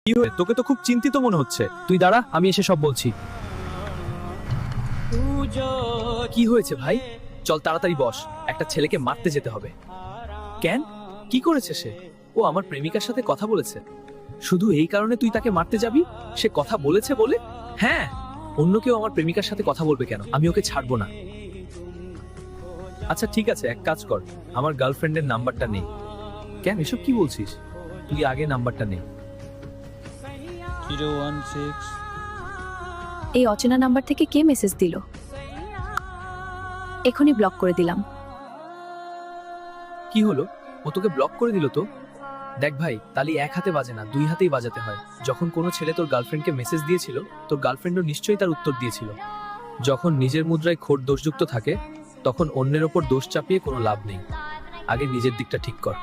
কি হয়ে তোকে তো খুব চিন্তিত মনে হচ্ছে। তুই দাঁড়া, আমি এসে সব বলছি। কি হয়েছে ভাই? চল তাড়াতাড়ি বস, একটা ছেলেকে মারতে যেতে হবে। কেন? কি করেছে সে? ও আমার প্রেমিকার সাথে কথা বলেছে। শুধু এই কারণে তুই তাকে মারতে যাবি? সে কথা বলেছে বলে? হ্যাঁ, অন্য কেউ আমার প্রেমিকার সাথে কথা বলবে কেন? আমি ওকে ছাড়বো না। আচ্ছা ঠিক আছে, এক কাজ কর, আমার গার্লফ্রেন্ডের নাম্বারটা নেই। কেন এসব কি বলছিস? তুই আগে নাম্বারটা নে। 016 এই অচেনা নাম্বার থেকে কে মেসেজ দিল? এখনই ব্লক করে দিলাম। কি হলো? ও তোকে ব্লক করে দিল তো? দেখ ভাই, তালি এক হাতে বাজে না, দুই হাতেই বাজাতে হয়। যখন কোনো ছেলে তোর গার্লফ্রেন্ডকে মেসেজ দিয়েছিল, তোর গার্লফ্রেন্ডও নিশ্চয়ই তার উত্তর দিয়েছিল। যখন নিজের মুদ্রায় খোট দোষযুক্ত থাকে, তখন অন্যের ওপর দোষ চাপিয়ে কোনো লাভ নেই। আগে নিজের দিকটা ঠিক কর।